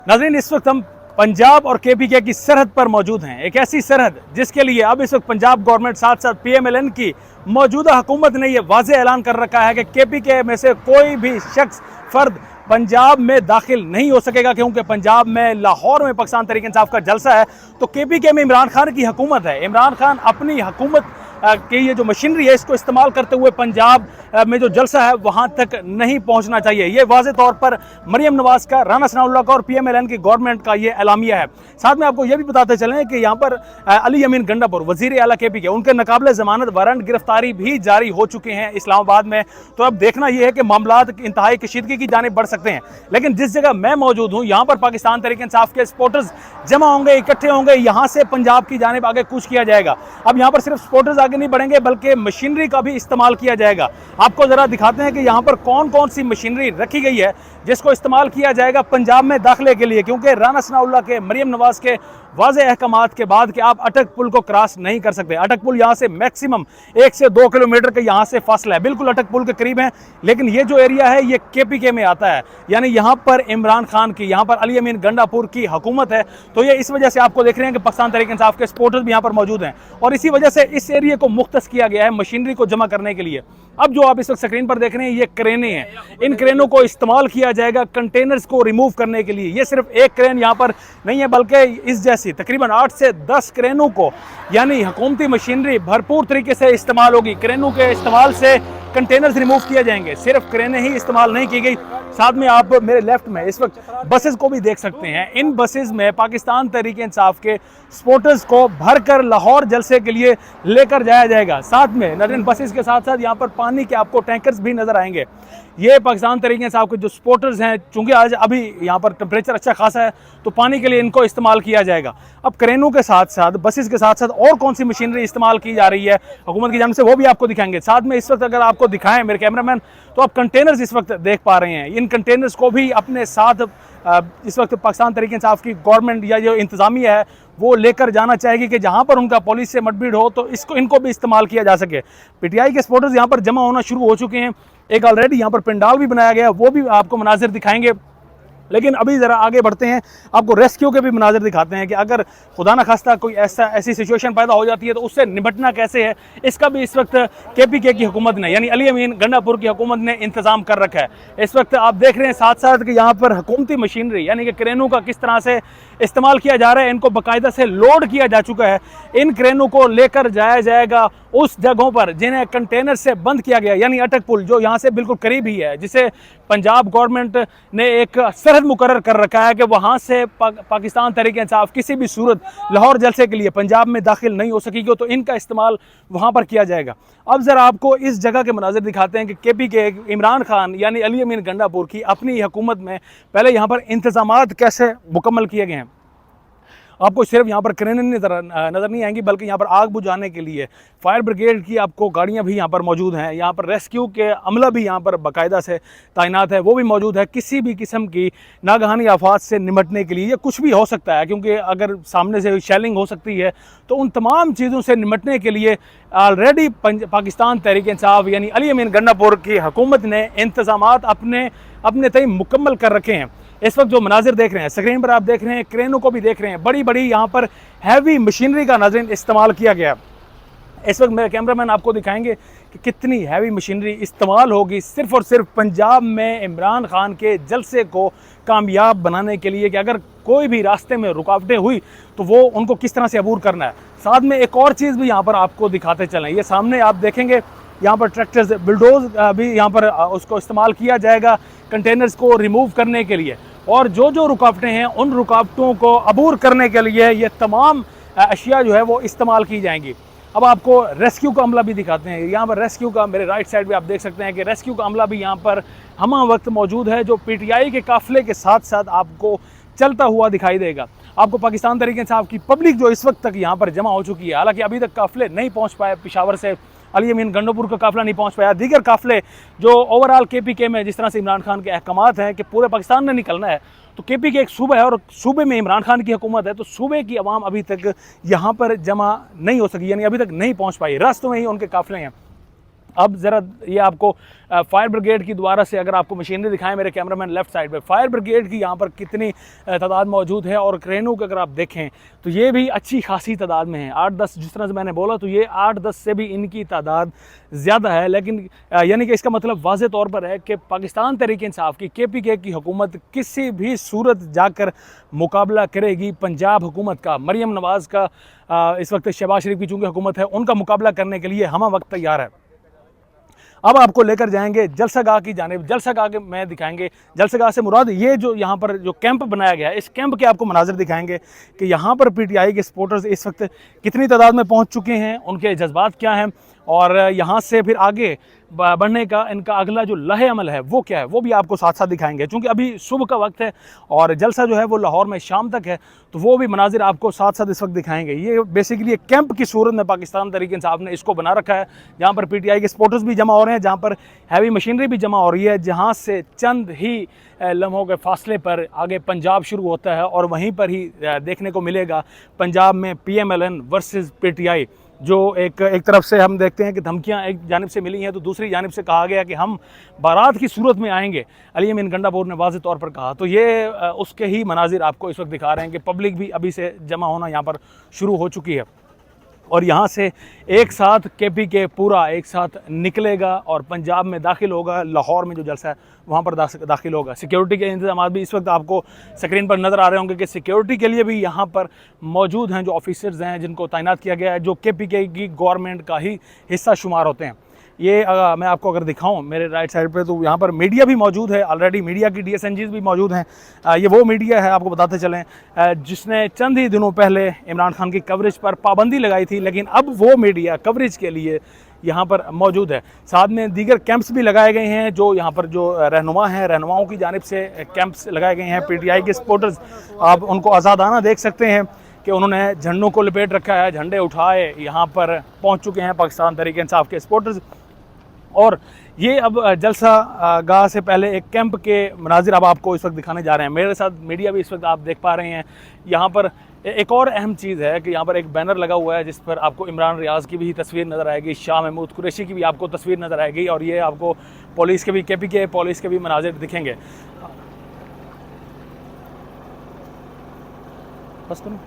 नाज़रीन, इस वक्त हम पंजाब और केपीके की सरहद पर मौजूद हैं। एक ऐसी सरहद जिसके लिए अब इस वक्त पंजाब गवर्नमेंट साथ साथ पीएमएलएन की मौजूदा हुकूमत ने यह वाज़ेह ऐलान कर रखा है कि केपीके में से कोई भी शख्स फर्द पंजाब में दाखिल नहीं हो सकेगा, क्योंकि पंजाब में लाहौर में पाकिस्तान तहरीक इंसाफ का जलसा है तो केपीके में इमरान खान की हुकूमत है। इमरान खान अपनी हुकूमत कि ये जो मशीनरी है इसको इस्तेमाल करते हुए पंजाब में जो जलसा है वहाँ तक नहीं पहुँचना चाहिए। ये वाज़े तौर पर मरियम नवाज़ का, राना सनाउल्लाह का और पीएमएलएन की गवर्नमेंट का ये एलामिया है। साथ में आपको ये भी बताते चलें कि यहाँ पर अली अमीन गंडापुर वज़ीर आला केपीके, उनके नकाबले ज़मानत वारंट गिरफ्तारी भी जारी हो चुके हैं इस्लामाबाद में। तो अब देखना यह है कि मामलात इंतहाई कशीदगी की जानिब बढ़ सकते हैं। लेकिन जिस जगह मैं मौजूद हूँ यहाँ पर पाकिस्तान तहरीक इंसाफ के सपोर्टर्स जमा होंगे, इकट्ठे होंगे, यहाँ से पंजाब की जानिब आगे कूच किया जाएगा। अब यहाँ पर सिर्फ सपोर्टर्स आगे नहीं बढ़ेंगे बल्कि मशीनरी का भी इस्तेमाल किया जाएगा। आपको जरा दिखाते हैं कि यहाँ पर कौन कौन सी मशीनरी रखी गई है जिसको इस्तेमाल किया जाएगा पंजाब में दाखिले के लिए, क्योंकि राना सनाउल्लाह के, मरियम नवाज के वाज़े अहकामात के बाद कि आप अटक पुल को क्रॉस नहीं कर सकते। अटक पुल यहाँ से मैक्सिमम 1 से 2 किलोमीटर का यहाँ से फासला है, बिल्कुल अटक पुल के करीब है। लेकिन ये जो एरिया है ये केपीके में आता है, यानी यहाँ पर इमरान खान की, यहाँ पर अली अमीन गंडापुर की हुकूमत है। तो ये इस वजह से आपको देख रहे हैं कि पाकिस्तान तहरीक इंसाफ के सपोर्टर्स भी यहाँ पर मौजूद हैं और इसी वजह से इस एरिया को मुख्तस किया गया है मशीनरी को जमा करने के लिए। अब जो आप इस वक्त स्क्रीन पर देख रहे हैं ये क्रेनें हैं। इन क्रेनों को इस्तेमाल किया जाएगा कंटेनर्स को रिमूव करने के लिए। ये सिर्फ एक क्रेन यहाँ पर नहीं है बल्कि इस जैसी तकरीबन 8 से 10 क्रेनों को, यानी हुकूमती मशीनरी भरपूर तरीके से इस्तेमाल होगी। क्रेनों के इस्तेमाल से कंटेनर्स रिमूव किए जाएंगे, सिर्फ क्रेनें ही इस्तेमाल नहीं की गई। साथ में आप मेरे लेफ्ट में इस वक्त बसेस को भी देख सकते हैं। इन बसेस में पाकिस्तान तहरीक इंसाफ के सपोर्टर्स को भरकर लाहौर जलसे के लिए लेकर जाया जाएगा। साथ में नाज़रीन बसेस के साथ साथ यहाँ पर पानी के आपको टैंकर्स भी नजर आएंगे। ये पाकिस्तान तहरीक इंसाफ के जो सपोर्टर्स हैं, चूंकि आज अभी यहाँ पर टेम्परेचर अच्छा खासा है तो पानी के लिए इनको इस्तेमाल किया जाएगा। अब क्रेनों के साथ साथ, बसेस के साथ साथ और कौन सी मशीनरी इस्तेमाल की जा रही है हुकूमत की जानिब से, वो भी आपको दिखाएंगे। साथ में इस वक्त अगर आपको दिखाएं मेरे कैमरामैन, तो आप कंटेनर्स इस वक्त देख पा रहे हैं। इन कंटेनर्स को भी अपने साथ इस वक्त पाकिस्तान तहरीक इंसाफ की गवर्नमेंट या जो इंतजामिया है वो लेकर जाना चाहेगी कि जहां पर उनका पुलिस से मतभेद हो तो इनको भी इस्तेमाल किया जा सके। पीटीआई के सपोर्टर्स यहां पर जमा होना शुरू हो चुके हैं। एक ऑलरेडी यहां पर पंडाल भी बनाया गया, वो भी आपको मनाजिर दिखाएंगे। लेकिन अभी ज़रा आगे बढ़ते हैं, आपको रेस्क्यू के भी मनाजिर दिखाते हैं कि अगर खुदा न खास्ता कोई ऐसी सिचुएशन पैदा हो जाती है तो उससे निपटना कैसे है। इसका भी इस वक्त केपीके की हुकूमत ने, यानी अली अमीन गंडापुर की हुकूमत ने इंतज़ाम कर रखा है। इस वक्त आप देख रहे हैं साथ साथ कि यहाँ पर हुकूमती मशीनरी यानी कि क्रेनों का किस तरह से इस्तेमाल किया जा रहा है। इनको बाकायदा से लोड किया जा चुका है। इन क्रेनों को लेकर जाया जाएगा उस जगहों पर जिन्हें कंटेनर से बंद किया गया, यानी अटक पुल जो यहाँ से बिल्कुल करीब ही है, जिसे पंजाब गवर्नमेंट ने एक सरहद मुकर्रर कर रखा है कि वहाँ से पाकिस्तान तहरीक इंसाफ किसी भी सूरत लाहौर जलसे के लिए पंजाब में दाखिल नहीं हो सकेगी, तो इनका इस्तेमाल वहाँ पर किया जाएगा। अब ज़रा आपको इस जगह के मनाजिर दिखाते हैं कि केपीके इमरान खान यानी अली अमीन गंडापुर की अपनी हुकूमत में पहले यहाँ पर इंतजामात कैसे मुकम्मल किए गए हैं। आपको सिर्फ यहाँ पर क्रेनें नज़र नहीं आएंगी बल्कि यहाँ पर आग बुझाने के लिए फायर ब्रिगेड की आपको गाड़ियाँ भी यहाँ पर मौजूद हैं। यहाँ पर रेस्क्यू के अमला भी यहाँ पर बाकायदा से तैनात है, वो भी मौजूद है किसी भी किस्म की नागहानी आफात से निपटने के लिए। ये कुछ भी हो सकता है, क्योंकि अगर सामने से शेलिंग हो सकती है तो उन तमाम चीज़ों से निपटने के लिए ऑलरेडी पाकिस्तान तहरीक इंसाफ यानी अली अमीन गंडापुर की हुकूमत ने इंतज़ामात अपने तय मुकम्मल कर रखे हैं। इस वक्त जो मनाजिर देख रहे हैं स्क्रीन पर, आप देख रहे हैं क्रेनों को भी देख रहे हैं, बड़ी बड़ी यहाँ पर हैवी मशीनरी का नाज़रीन इस्तेमाल किया गया। इस वक्त मेरे कैमरामैन आपको दिखाएंगे कि कितनी हैवी मशीनरी इस्तेमाल होगी सिर्फ़ और सिर्फ पंजाब में इमरान खान के जलसे को कामयाब बनाने के लिए, कि अगर कोई भी रास्ते में रुकावटें हुई तो वो उनको किस तरह से अबूर करना है। साथ में एक और चीज़ भी यहाँ पर आपको दिखाते चलें, ये सामने आप देखेंगे यहाँ पर ट्रैक्टर्स, बुलडोज भी यहाँ पर उसको इस्तेमाल किया जाएगा कंटेनर्स को रिमूव करने के लिए। और जो जो रुकावटें हैं उन रुकावटों को अबूर करने के लिए ये तमाम अशिया जो है वो इस्तेमाल की जाएंगी। अब आपको रेस्क्यू का अमला भी दिखाते हैं। यहाँ पर रेस्क्यू का, मेरे राइट साइड पे आप देख सकते हैं कि रेस्क्यू का अमला भी यहाँ पर हमा वक्त मौजूद है, जो पीटीआई के काफिले के साथ साथ आपको चलता हुआ दिखाई देगा। आपको पाकिस्तान तहरीक इंसाफ की पब्लिक जो इस वक्त तक यहाँ पर जमा हो चुकी है, हालांकि अभी तक काफिले नहीं पहुँच पाए, पेशावर से अली अमीन गंडापुर का काफिला नहीं पहुंच पाया, दीगर काफिले जो ओवरऑल केपीके में जिस तरह से इमरान खान के अहकामात हैं कि पूरे पाकिस्तान ने निकलना है, तो केपीके एक सूबा है और सूबे में इमरान खान की हुकूमत है, तो सूबे की आवाम अभी तक यहाँ पर जमा नहीं हो सकी, यानी अभी तक नहीं पहुँच पाई, रास्तों में ही उनके काफिले हैं। अब ज़रा ये आपको फायर ब्रिगेड की द्वारा से अगर आपको मशीनरी दिखाएं मेरे कैमरामैन लेफ्ट साइड पे, फायर ब्रिगेड की यहाँ पर कितनी तादाद मौजूद है और क्रेनों की अगर आप देखें तो ये भी अच्छी खासी तादाद में है। 8-10 जिस तरह से मैंने बोला तो ये 8-10 से भी इनकी तादाद ज़्यादा है। लेकिन यानी कि इसका मतलब वाज़े तौर पर है कि पाकिस्तान तहरीक इंसाफ की KPK की हुकूमत किसी भी सूरत जाकर मुकाबला करेगी पंजाब हुकूमत का, मरियम नवाज़ का, इस वक्त शहबाज शरीफ की चूँकि हुकूमत है, उनका मुकाबला करने के लिए हम वक्त तैयार है। अब आपको लेकर जाएंगे जलसागाह की जानिब। जलसागाह के में दिखाएंगे, जलसागाह से मुराद ये जो यहाँ पर जो कैंप बनाया गया है, इस कैंप के आपको मनाजिर दिखाएंगे कि यहाँ पर PTI के सपोर्टर्स इस वक्त कितनी तादाद में पहुँच चुके हैं, उनके जज्बात क्या हैं और यहाँ से फिर आगे बढ़ने का इनका अगला जो लहे अमल है वो क्या है, वो भी आपको साथ साथ दिखाएंगे। क्योंकि अभी सुबह का वक्त है और जलसा जो है वो लाहौर में शाम तक है, तो वो भी मनाजिर आपको साथ साथ इस वक्त दिखाएंगे। ये बेसिकली एक कैंप की सूरत में पाकिस्तान तहरीक इंसाफ ने इसको बना रखा है, जहाँ पर PTI के सपोर्टर्स भी जमा हो रहे हैं, जहाँ पर हैवी मशीनरी भी जमा हो रही है, जहाँ से चंद ही लम्हों के फासले पर आगे पंजाब शुरू होता है और वहीं पर ही देखने को मिलेगा पंजाब में PMLN वर्सेस PTI। जो एक तरफ से हम देखते हैं कि धमकियां एक जानिब से मिली हैं, तो दूसरी जानिब से कहा गया कि हम बारात की सूरत में आएंगे, अली अमीन गंडापुर ने वाज़ेह तौर पर कहा। तो ये उसके ही मनाजिर आपको इस वक्त दिखा रहे हैं कि पब्लिक भी अभी से जमा होना यहाँ पर शुरू हो चुकी है और यहाँ से एक साथ KPK पूरा एक साथ निकलेगा और पंजाब में दाखिल होगा, लाहौर में जो जलसा है वहाँ पर दाखिल होगा। सिक्योरिटी के इंतजाम भी इस वक्त आपको स्क्रीन पर नज़र आ रहे होंगे कि सिक्योरिटी के लिए भी यहाँ पर मौजूद हैं जो ऑफिसर्स हैं जिनको तैनात किया गया है, जो KPK की गवर्नमेंट का ही हिस्सा शुमार होते हैं। ये मैं आपको अगर दिखाऊं मेरे राइट साइड पे, तो यहाँ पर मीडिया भी मौजूद है, ऑलरेडी मीडिया की DSNGs भी मौजूद हैं। ये वो मीडिया है, आपको बताते चलें, जिसने चंद ही दिनों पहले इमरान खान की कवरेज पर पाबंदी लगाई थी, लेकिन अब वो मीडिया कवरेज के लिए यहाँ पर मौजूद है। साथ में दीगर कैंप्स भी लगाए गए हैं, जो यहाँ पर जो रहनुमा हैं, रहनुमाओं की जानिब से कैंप्स लगाए गए हैं। PTI के सपोर्टर्स आप उनको आज़ादाना देख सकते हैं कि उन्होंने झंडों को लपेट रखा है, झंडे उठाए यहाँ पर पहुँच चुके हैं पाकिस्तान तहरीक इंसाफ के सपोर्टर्स। और ये अब जलसा गाह से पहले एक कैंप के मनाजिर अब आपको इस वक्त दिखाने जा रहे हैं। मेरे साथ मीडिया भी इस वक्त आप देख पा रहे हैं। यहाँ पर एक और अहम चीज़ है कि यहाँ पर एक बैनर लगा हुआ है जिस पर आपको इमरान रियाज की भी तस्वीर नज़र आएगी, शाह महमूद कुरैशी की भी आपको तस्वीर नज़र आएगी और ये आपको पुलिस के भी KPK पुलिस के भी मनाजिर दिखेंगे। बस करूँ।